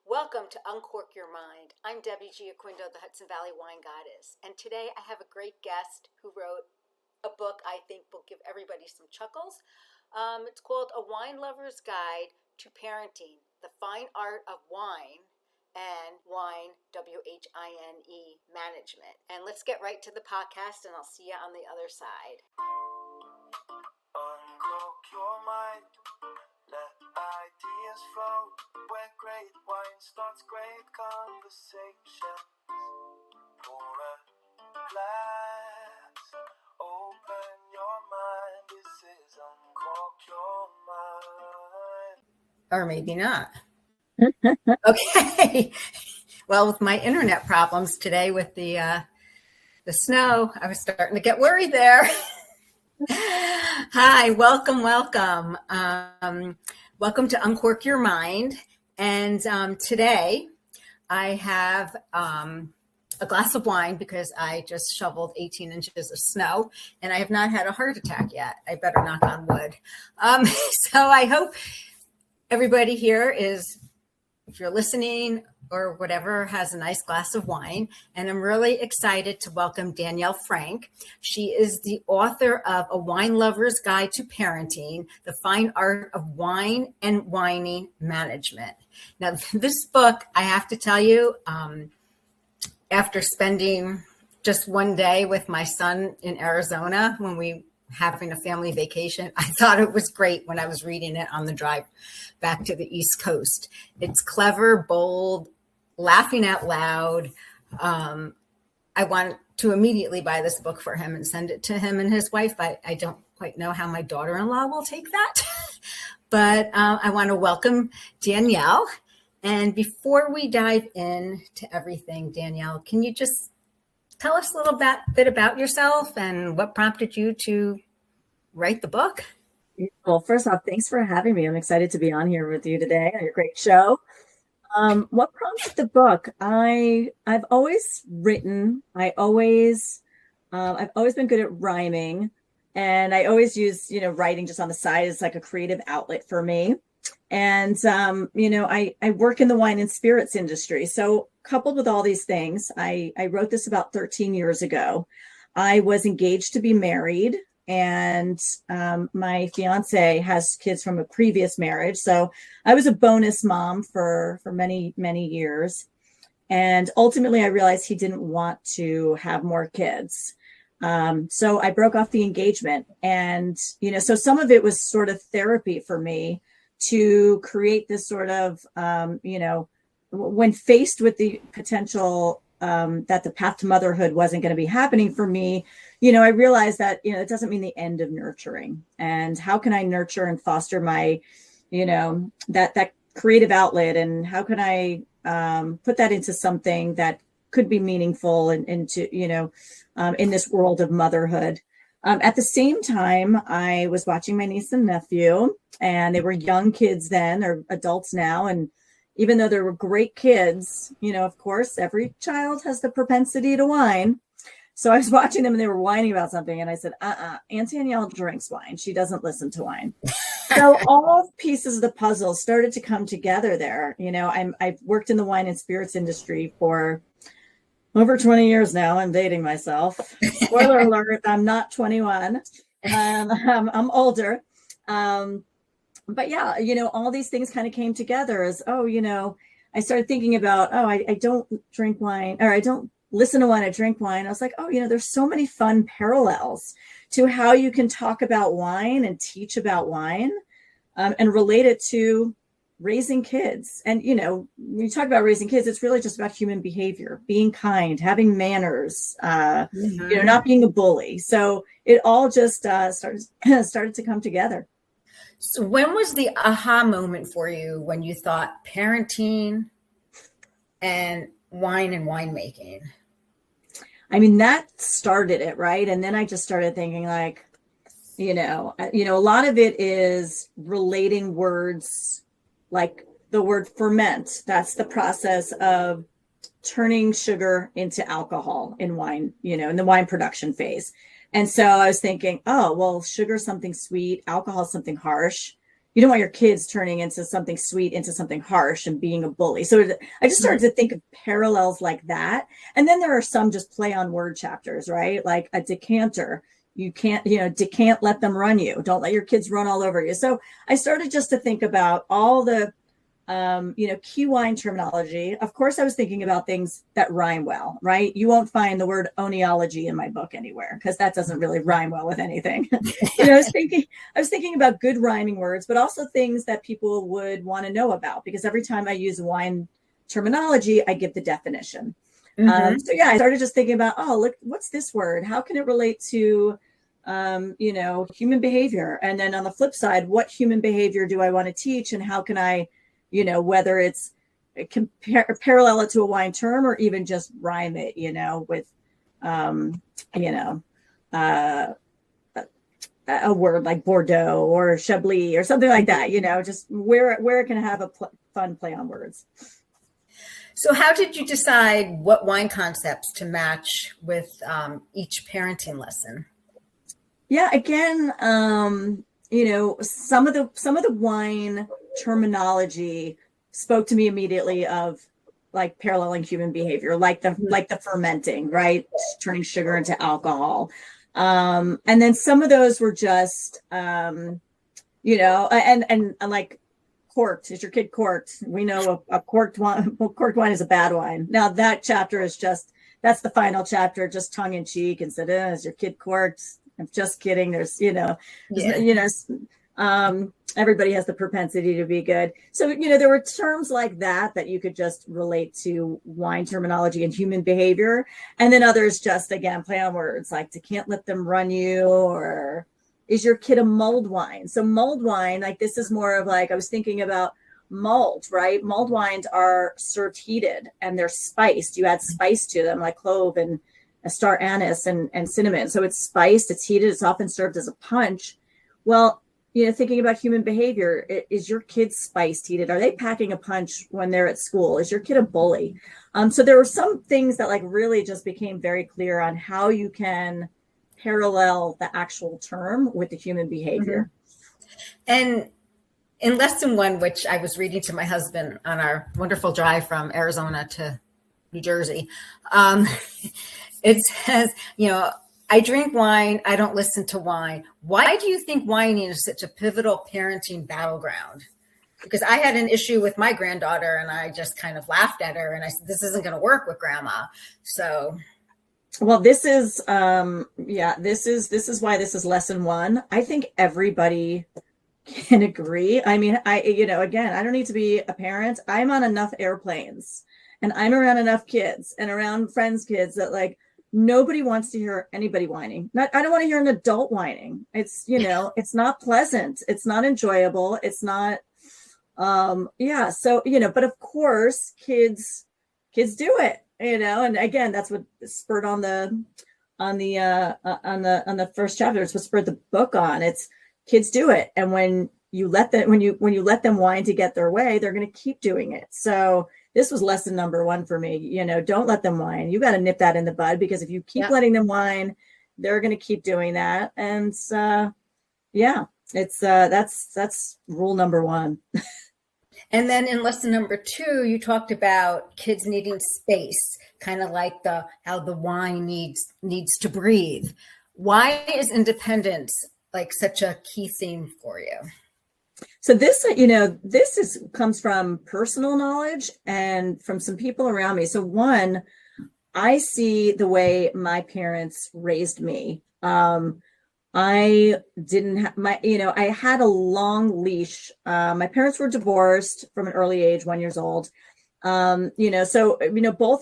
Welcome to Uncork Your Mind. I'm Debbie Gioquindo, the Hudson Valley Wine Goddess, and today I have a great guest who wrote a book I think will give everybody some chuckles. It's called A Wine Lover's Guide to Parenting, the Fine Art of Wine and Whine, W-H-I-N-E, Management. And let's get right to the podcast, and I'll see you on the other side. Uncork your mind, let ideas flow. Where great wine starts great conversations. Pour a glass, open your mind. This is Uncork Your Mind. Or maybe not. Okay. Well, with my internet problems today with the snow, I was starting to get worried there. Hi, welcome. Welcome to Uncork Your Mind. And today I have a glass of wine because I just shoveled 18 inches of snow and I have not had a heart attack yet. I better knock on wood. So I hope everybody here is, if you're listening or whatever, has a nice glass of wine. And I'm really excited to welcome Danielle Frank. She is the author of A Wine Lover's Guide to Parenting, the Fine Art of Wine and Whining Management. Now, this book, I have to tell you, after spending just one day with my son in Arizona when we having a family vacation, I thought it was great when I was reading it on the drive back to the East Coast. It's clever, bold, laughing out loud. I want to immediately buy this book for him and send it to him and his wife, but I don't quite know how my daughter-in-law will take that. But I want to welcome Danielle. And before we dive into everything, Danielle, can you just tell us a little bit about yourself and what prompted you to write the book? Well, first off, thanks for having me. I'm excited to be on here with you today on your great show. What prompted the book? I've always written. I've always been good at rhyming, and I always use, writing just on the side as like a creative outlet for me. And, I work in the wine and spirits industry. So coupled with all these things, I wrote this about 13 years ago. I was engaged to be married, and my fiance has kids from a previous marriage. So I was a bonus mom for many, many years. And ultimately, I realized he didn't want to have more kids. So I broke off the engagement. And, so some of it was sort of therapy for me to create this sort of, when faced with the potential that the path to motherhood wasn't going to be happening for me, I realized that, it doesn't mean the end of nurturing. And how can I nurture and foster my, that creative outlet? And how can I put that into something that could be meaningful and into, in this world of motherhood? At the same time, I was watching my niece and nephew, and they were young kids then, or adults now. And even though they were great kids, of course, every child has the propensity to whine. So I was watching them and they were whining about something. And I said, Aunt Danielle drinks wine. She doesn't listen to wine. So all pieces of the puzzle started to come together there. I've worked in the wine and spirits industry for over 20 years now. I'm dating myself. Spoiler alert, I'm not 21. I'm older. But yeah, all these things kind of came together as, I started thinking about, I don't drink wine, or I don't listen to wine, I drink wine. I was like, there's so many fun parallels to how you can talk about wine and teach about wine and relate it to raising kids. And, when you talk about raising kids, it's really just about human behavior, being kind, having manners, not being a bully. So it all just started to come together. So when was the aha moment for you when you thought parenting and wine and winemaking? I mean, that started it, right? And then I just started thinking like, a lot of it is relating words, like the word ferment. That's the process of turning sugar into alcohol in wine, in the wine production phase. And so I was thinking, sugar is something sweet, alcohol is something harsh. you don't want your kids turning into something sweet, into something harsh and being a bully. So I just started to think of parallels like that. And then there are some just play on word chapters, right? Like a decanter. You can't, decant, let them run you. Don't let your kids run all over you. So I started just to think about all the, key wine terminology. Of course, I was thinking about things that rhyme well, right? You won't find the word oneology in my book anywhere because that doesn't really rhyme well with anything. I was thinking about good rhyming words, but also things that people would want to know about, because every time I use wine terminology, I give the definition. So yeah, I started just thinking about, oh, look, what's this word? How can it relate to, human behavior? And then on the flip side, what human behavior do I want to teach, and how can I, whether it's parallel it to a wine term or even just rhyme it, with, a word like Bordeaux or Chablis or something like that, just where it can have a fun play on words. So how did you decide what wine concepts to match with each parenting lesson? Yeah, again, some of the wine terminology spoke to me immediately of like paralleling human behavior, like the fermenting, right? Turning sugar into alcohol. And then some of those were just, and like corked. Is your kid corked? We know a corked wine is a bad wine. Now that chapter is that's the final chapter, just tongue in cheek, and said, is your kid corked? I'm just kidding. There's, everybody has the propensity to be good. So, there were terms like that you could just relate to wine terminology and human behavior. And then others just, again, play on words like to can't let them run you, or is your kid a mulled wine? So mulled wine, like this is more of like, I was thinking about mulled, right? Mulled wines are served heated and they're spiced. You add spice to them like clove and star anise and cinnamon. So it's spiced, it's heated, it's often served as a punch. Well, thinking about human behavior, is your kid spiced heated? Are they packing a punch when they're at school? Is your kid a bully? So there were some things that like really just became very clear on how you can parallel the actual term with the human behavior. And in lesson 1, which I was reading to my husband on our wonderful drive from Arizona to New Jersey, it says, I drink wine, I don't listen to wine. Why do you think whining is such a pivotal parenting battleground? Because I had an issue with my granddaughter and I just kind of laughed at her and I said, this isn't going to work with grandma. So. Well, this is why this is lesson 1. I think everybody can agree. I mean, again, I don't need to be a parent. I'm on enough airplanes and I'm around enough kids and around friends' kids that like, nobody wants to hear anybody whining. I don't want to hear an adult whining. It's, it's not pleasant. It's not enjoyable. It's not, So, but of course kids do it, and again, that's what spurred on the first chapter. It's what spurred the book on. It's kids do it. And when you let them whine to get their way, they're going to keep doing it. So this was lesson number 1 for me. Don't let them whine. You got to nip that in the bud, because if you keep letting them whine, they're going to keep doing that. And it's that's rule number 1. And then in lesson number 2, you talked about kids needing space, kind of like how the wine needs to breathe. Why is independence like such a key theme for you? So this, comes from personal knowledge and from some people around me. So one, I see the way my parents raised me. I didn't have I had a long leash. My parents were divorced from an early age, 1 year old. Both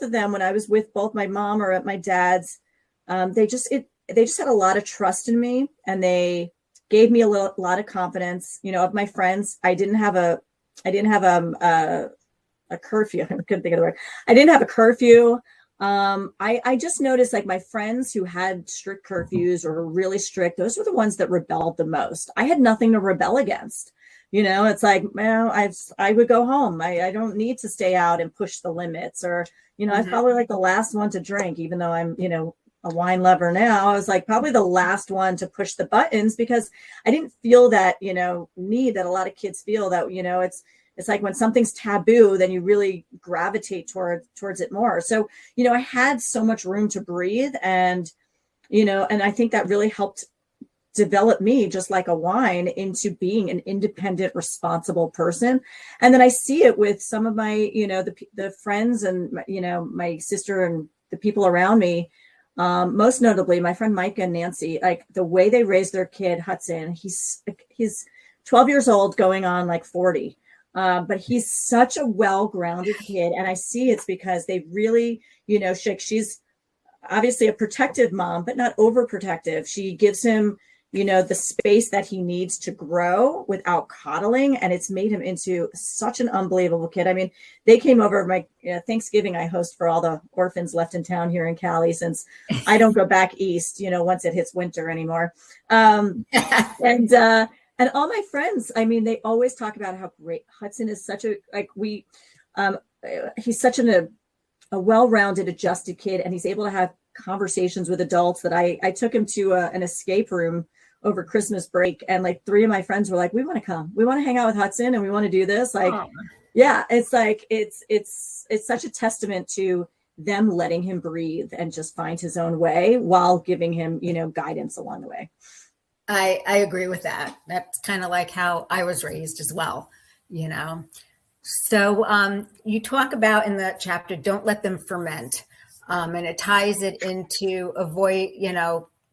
of them, when I was with both my mom or at my dad's, they just had a lot of trust in me, and they gave me a lot of confidence. Of my friends, I didn't have a curfew. I couldn't think of the word. I didn't have a curfew. I just noticed like my friends who had strict curfews or were really strict, those were the ones that rebelled the most. I had nothing to rebel against. It's like, well, I would go home. I don't need to stay out and push the limits, or, I'm probably like the last one to drink, even though I'm, a wine lover now, I was like probably the last one to push the buttons because I didn't feel that, need that a lot of kids feel that, it's like when something's taboo, then you really gravitate towards it more. So, I had so much room to breathe and I think that really helped develop me just like a wine into being an independent, responsible person. And then I see it with some of my, the friends and, my sister and the people around me. Most notably my friend Mike and Nancy, like the way they raised their kid, Hudson, he's 12 years old going on like 40. But he's such a well-grounded kid. And I see it's because they really, she's obviously a protective mom, but not overprotective. She gives him, the space that he needs to grow without coddling. And it's made him into such an unbelievable kid. I mean, they came over my Thanksgiving. I host for all the orphans left in town here in Cali, since I don't go back east, once it hits winter anymore. And all my friends, I mean, they always talk about how great Hudson is. He's such a well-rounded, adjusted kid, and he's able to have conversations with adults that I took him to an escape room over Christmas break. And like 3 of my friends were like, we want to come, we want to hang out with Hudson and we want to do this. Like, yeah, it's like, it's such a testament to them letting him breathe and just find his own way while giving him, guidance along the way. I agree with that. That's kind of like how I was raised as well, So you talk about in the chapter, don't let them ferment. And it ties it into avoid,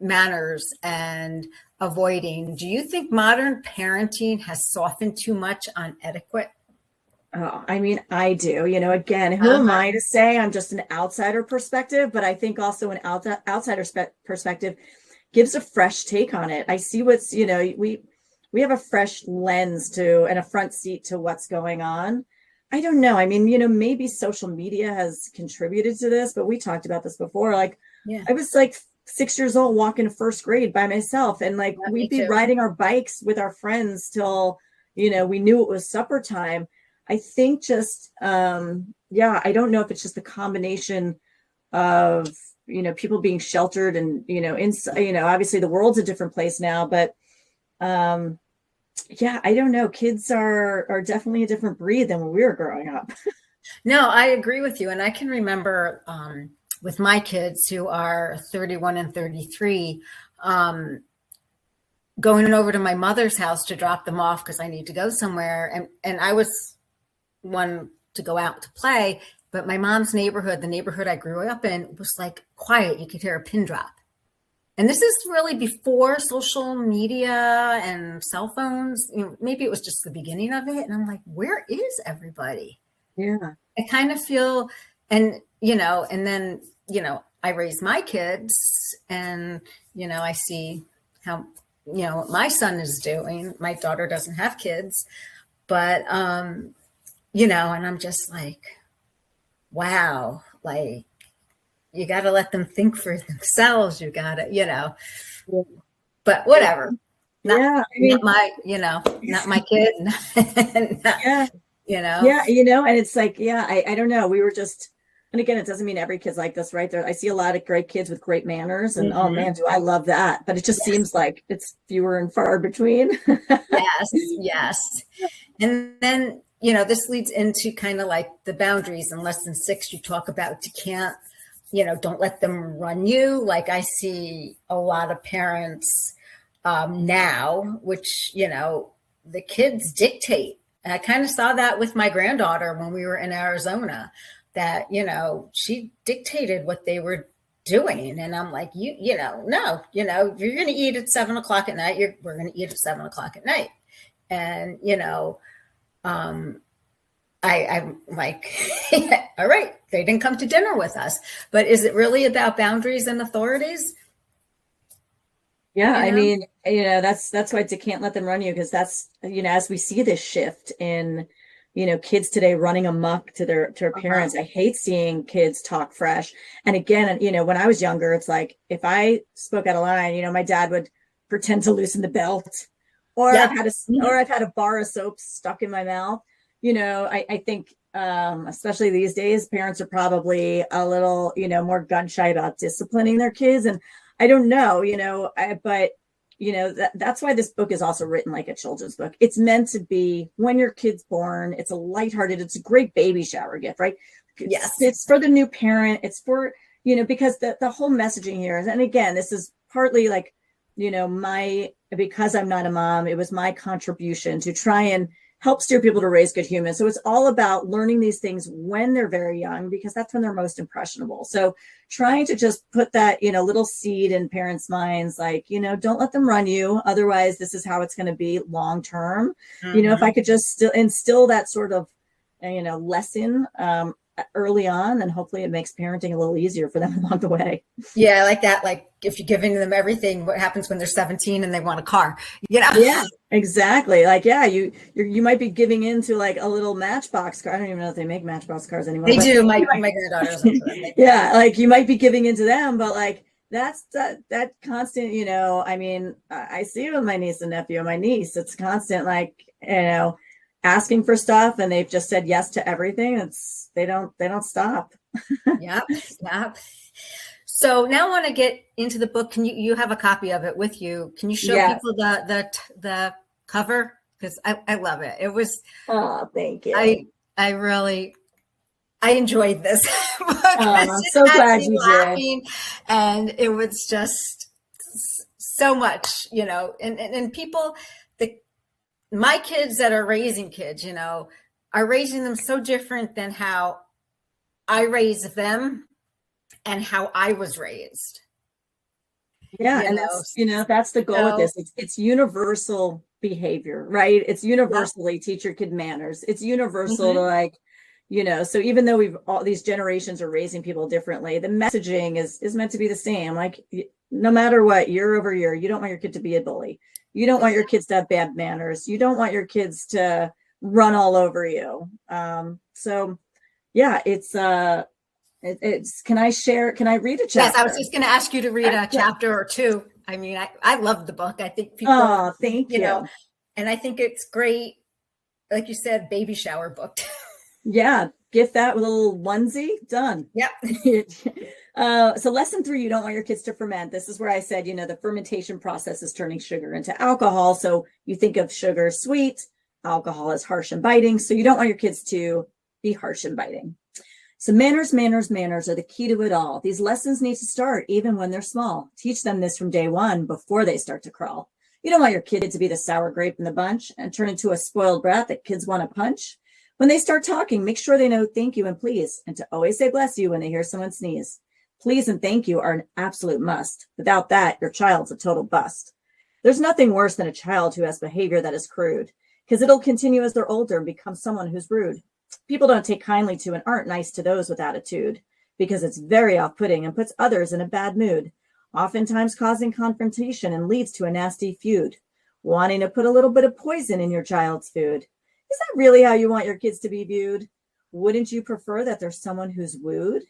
manners and avoiding. Do you think modern parenting has softened too much on etiquette? Oh, I mean, I do, again, who am I to say? I'm just an outsider perspective, but I think also an outsider perspective gives a fresh take on it. I see what's, we have a fresh lens and a front seat to what's going on. I don't know. I mean, maybe social media has contributed to this, but we talked about this before. Like, I was like 6 years old walking to first grade by myself. And like, we'd be riding our bikes with our friends till, we knew it was supper time. I think just, I don't know if it's just the combination of, people being sheltered and, obviously the world's a different place now, but, I don't know. Kids are definitely a different breed than when we were growing up. No, I agree with you. And I can remember with my kids who are 31 and 33, going over to my mother's house to drop them off because I need to go somewhere. And I was one to go out to play, but my mom's neighborhood, the neighborhood I grew up in, was like quiet. You could hear a pin drop. And this is really before social media and cell phones. Maybe it was just the beginning of it. And I'm like, where is everybody? Yeah. I kind of feel, and then, I raise my kids and, I see how, what my son is doing. My daughter doesn't have kids, but, and I'm just like, wow, like, you got to let them think for themselves. You got to, but whatever. Not my, not my kid. And it's like, I don't know. We were just, and again, it doesn't mean every kid's like this, right? There, I see a lot of great kids with great manners and oh man, do I love that. But it just seems like it's fewer and far between. Yes. And then, this leads into kind of like the boundaries. In Lesson 6, you talk about you can't, don't let them run you. Like I see a lot of parents now, which, the kids dictate. And I kind of saw that with my granddaughter when we were in Arizona, that, she dictated what they were doing. And I'm like, no, you're going to eat at 7 o'clock at night. We're going to eat at 7 o'clock at night. And, I'm like, all right, they didn't come to dinner with us. But is it really about boundaries and authorities? Yeah, I mean, that's why you can't let them run you, because that's, as we see this shift in, kids today running amok to their parents. I hate seeing kids talk fresh. And again, when I was younger, it's like if I spoke out of line, my dad would pretend to loosen the belt, or I've had a bar of soap stuck in my mouth. I think Especially these days, parents are probably a little, more gun shy about disciplining their kids. And I don't know, but that's why this book is also written like a children's book. It's meant to be when your kid's born. It's a lighthearted, it's a great baby shower gift, right? Yes. It's for the new parent. It's for, because the whole messaging here is, and again, this is partly like, because I'm not a mom, it was my contribution to try and help steer people to raise good humans. So it's all about learning these things when they're very young, because that's when they're most impressionable. So trying to just put that, little seed in parents' minds, like, don't let them run you. Otherwise, this is how it's going to be long term. If I could just still instill that sort of, lesson early on, then hopefully it makes parenting a little easier for them along the way. Yeah, I like that. Like if you're giving them everything, what happens when they're 17 and they want a car? Yeah, exactly. Like, yeah, you might be giving into like a little Matchbox car. I don't even know if they make Matchbox cars anymore. They do. My granddaughters. Yeah, like you might be giving into them, but like that's that constant. I mean, I see it with my niece and nephew and my niece. It's constant, like asking for stuff, and they've just said yes to everything. They don't stop. Yep. So now I want to get into the book. Can you have a copy of it with you? Can you show people the cover? Because I love it. It was. Oh, thank you. I enjoyed this book. I'm so glad you did. And it was just so much, and people, my kids that are raising kids, are raising them so different than how I raised them and how I was raised. Yeah. And that's the goal with this. It's universal behavior, right? It's universally teach your kid manners. It's universal to like, so even though all these generations are raising people differently, the messaging is meant to be the same. Like no matter what, year over year, you don't want your kid to be a bully. You don't want your kids to have bad manners. You don't want your kids to run all over you. So yeah, it's can I read a chapter? Yes, I was just going to ask you to read a chapter or two. I mean, I love the book. I think people, thank you. And I think it's great. Like you said, baby shower book. Yeah. Gift that with a little onesie. Done. Yep. So lesson 3, you don't want your kids to ferment. This is where I said, the fermentation process is turning sugar into alcohol. So you think of sugar sweet, alcohol is harsh and biting. So you don't want your kids to be harsh and biting. So manners are the key to it all. These lessons need to start even when they're small. Teach them this from day one before they start to crawl. You don't want your kid to be the sour grape in the bunch and turn into a spoiled brat that kids want to punch. When they start talking, make sure they know thank you and please, and to always say bless you when they hear someone sneeze. Please and thank you are an absolute must. Without that, your child's a total bust. There's nothing worse than a child who has behavior that is crude, because it'll continue as they're older and become someone who's rude. People don't take kindly to and aren't nice to those with attitude, because it's very off-putting and puts others in a bad mood, oftentimes causing confrontation and leads to a nasty feud. Wanting to put a little bit of poison in your child's food. Is that really how you want your kids to be viewed? Wouldn't you prefer that there's someone who's wooed?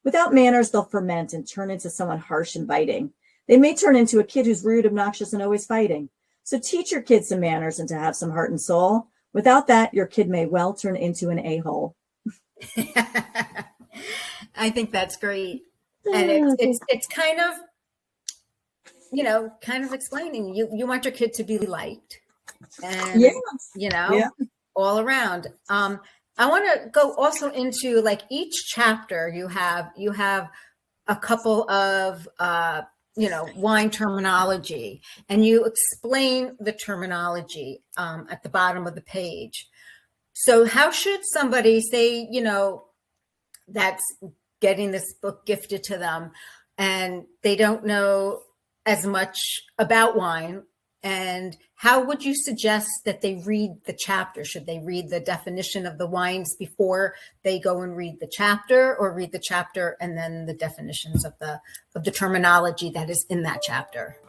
Without manners, they'll ferment and turn into someone harsh and biting. They may turn into a kid who's rude, obnoxious, and always fighting. So teach your kids some manners and to have some heart and soul. Without that, your kid may well turn into an a-hole. I think that's great. And it's kind of, kind of explaining you want your kid to be liked and, all around. I want to go also into like each chapter you have a couple of, wine terminology, and you explain the terminology at the bottom of the page. So how should somebody say, that's getting this book gifted to them and they don't know as much about wine, and how would you suggest that they read the chapter? Should they read the definition of the wines before they go and read the chapter, or read the chapter and then the definitions of the terminology that is in that chapter? I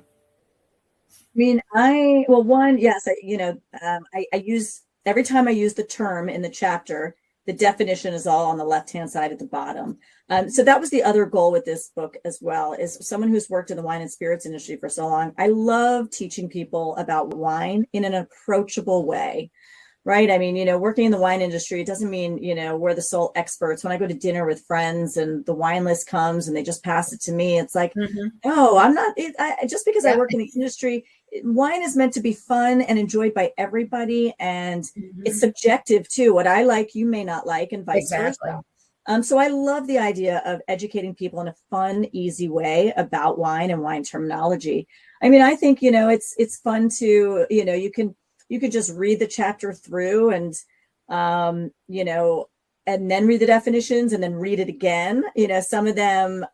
mean, I use, every time I use the term in the chapter, the definition is all on the left-hand side at the bottom. So that was the other goal with this book as well, is someone who's worked in the wine and spirits industry for so long. I love teaching people about wine in an approachable way. right? I mean, working in the wine industry, it doesn't mean, we're the sole experts. When I go to dinner with friends and the wine list comes and they just pass it to me, it's like, oh, I'm not, just because I work in the industry, wine is meant to be fun and enjoyed by everybody. And it's subjective too. What I like, you may not like, and vice versa. So I love the idea of educating people in a fun, easy way about wine and wine terminology. I mean, I think, it's fun to, you could just read the chapter through and, and then read the definitions and then read it again. Some of them,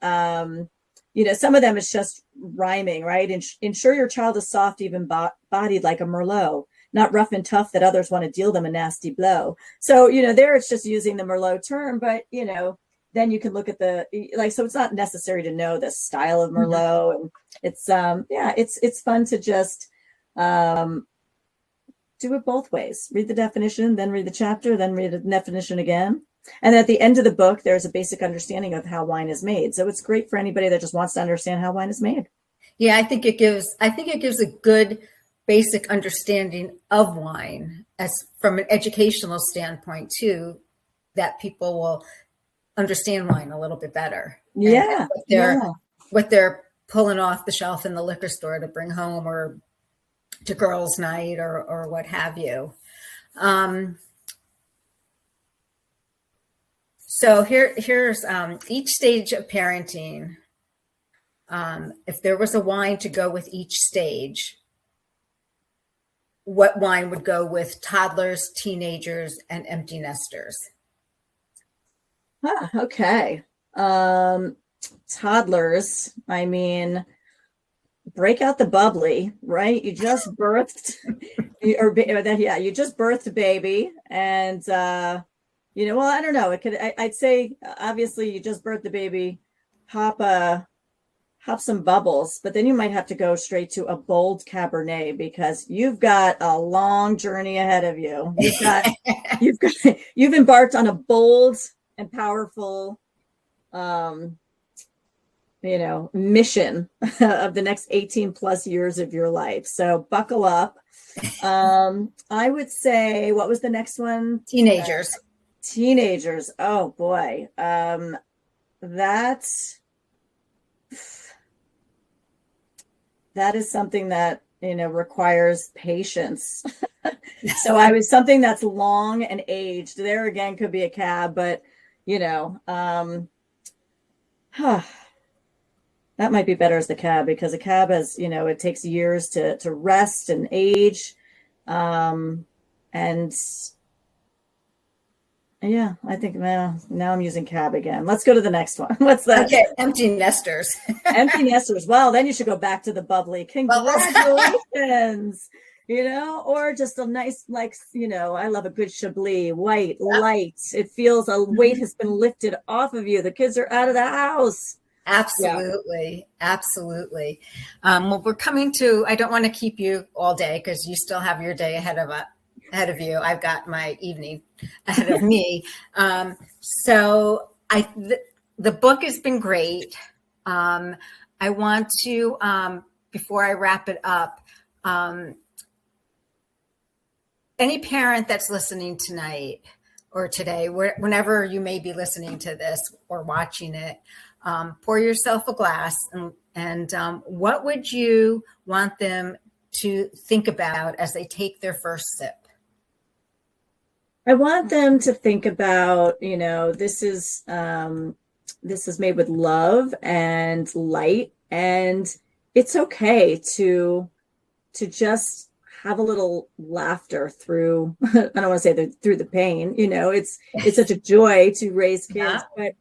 it's just rhyming, right? Ensure your child is soft, even bodied like a Merlot, not rough and tough that others want to deal them a nasty blow. So, there it's just using the Merlot term, but, then you can look at so it's not necessary to know the style of Merlot. And it's fun to just do it both ways. Read the definition, then read the chapter, then read the definition again. And at the end of the book, there's a basic understanding of how wine is made. So it's great for anybody that just wants to understand how wine is made. Yeah, I think it gives a good basic understanding of wine as from an educational standpoint too, that people will understand wine a little bit better. Yeah. What they're pulling off the shelf in the liquor store to bring home or to girls' night or what have you. So here's each stage of parenting. If there was a wine to go with each stage, what wine would go with toddlers, teenagers, and empty nesters? Okay. Toddlers, I mean, break out the bubbly, right? You just birthed, you just birthed a baby, and well, I don't know. I'd say obviously you just birthed the baby, hop some bubbles, but then you might have to go straight to a bold Cabernet because you've got a long journey ahead of you. You've embarked on a bold and powerful, mission of the next 18 plus years of your life. So buckle up. I would say, what was the next one? Teenagers. Teenagers. Oh boy. That is something that, requires patience. So I was something that's long and aged. There again could be a cab, but that might be better as the cab because a cab has, it takes years to rest and age. And yeah, I think now I'm using cab again. Let's go to the next one. What's that? Okay, empty nesters. Empty nesters. Well, then you should go back to the bubbly. Congratulations. Or just a nice, I love a good Chablis, white, light. It feels a weight has been lifted off of you. The kids are out of the house. Absolutely. Yeah. Absolutely. Well, we're coming to, I don't want to keep you all day because you still have your day ahead of you. I've got my evening ahead of me. So the book has been great. I want to, before I wrap it up, any parent that's listening tonight or today, whenever you may be listening to this or watching it, pour yourself a glass and what would you want them to think about as they take their first sip? I want them to think about, this is made with love and light, and it's okay to just have a little laughter through, I don't want to say through the pain, it's such a joy to raise kids, but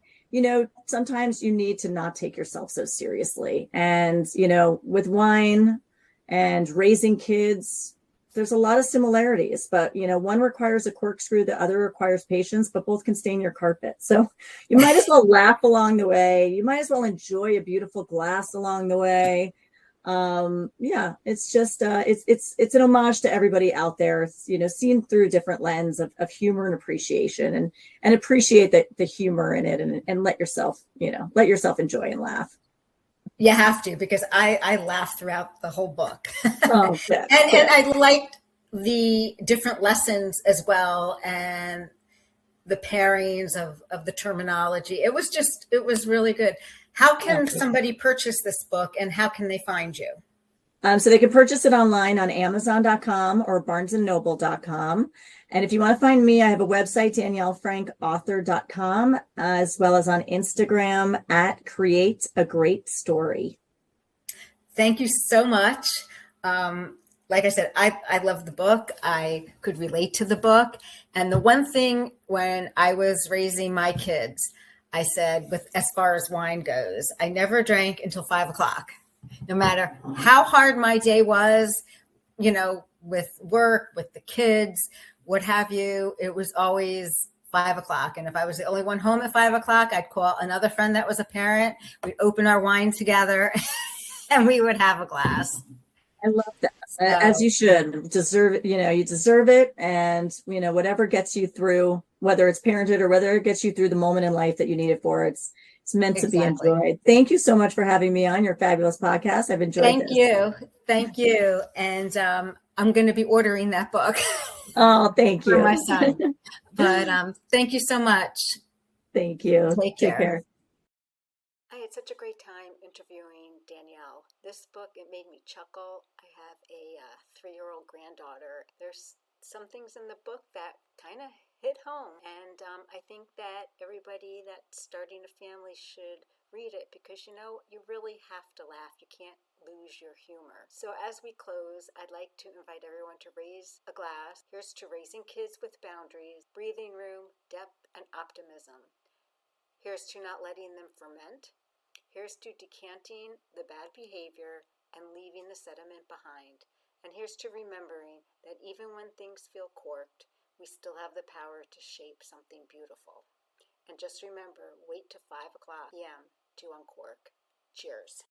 sometimes you need to not take yourself so seriously. And, with wine and raising kids, there's a lot of similarities, but one requires a corkscrew, the other requires patience, but both can stain your carpet. So you might as well laugh along the way. You might as well enjoy a beautiful glass along the way. It's just it's an homage to everybody out there, seen through a different lens of humor and appreciation, and appreciate the humor in it, and let yourself enjoy and laugh. You have to, because I laughed throughout the whole book. Oh, and I the different lessons as well, and the pairings of the terminology. It was really good. How can somebody purchase this book, and how can they find you? So they can purchase it online on Amazon.com or BarnesandNoble.com. And if you want to find me, I have a website, DanielleFrankAuthor.com, as well as on Instagram at Create a Great Story. Thank you so much. Like I said, I love the book. I could relate to the book. And the one thing when I was raising my kids, I said, as far as wine goes, I never drank until 5 o'clock. No matter how hard my day was, with work, with the kids, what have you, it was always 5 o'clock. And if I was the only one home at 5 o'clock, I'd call another friend that was a parent. We'd open our wine together and we would have a glass. I love that. As you should. Deserve it. You deserve it. And, whatever gets you through, whether it's parenthood or whether it gets you through the moment in life that you need it for, it's meant to be enjoyed. Thank you so much for having me on your fabulous podcast. I've enjoyed this. Thank you. And I'm going to be ordering that book. Oh, thank you. For my son. But thank you so much. Thank you. Take care. I had such a great time interviewing Danielle. This book, it made me chuckle. I have a 3-year-old granddaughter. There's some things in the book that kind of hit home. And I think that everybody that's starting a family should read it because, you really have to laugh. You can't lose your humor. So as we close, I'd like to invite everyone to raise a glass. Here's to raising kids with boundaries, breathing room, depth, and optimism. Here's to not letting them ferment. Here's to decanting the bad behavior and leaving the sediment behind. And here's to remembering that even when things feel corked, we still have the power to shape something beautiful. And just remember, wait till 5 o'clock p.m. to uncork. Cheers.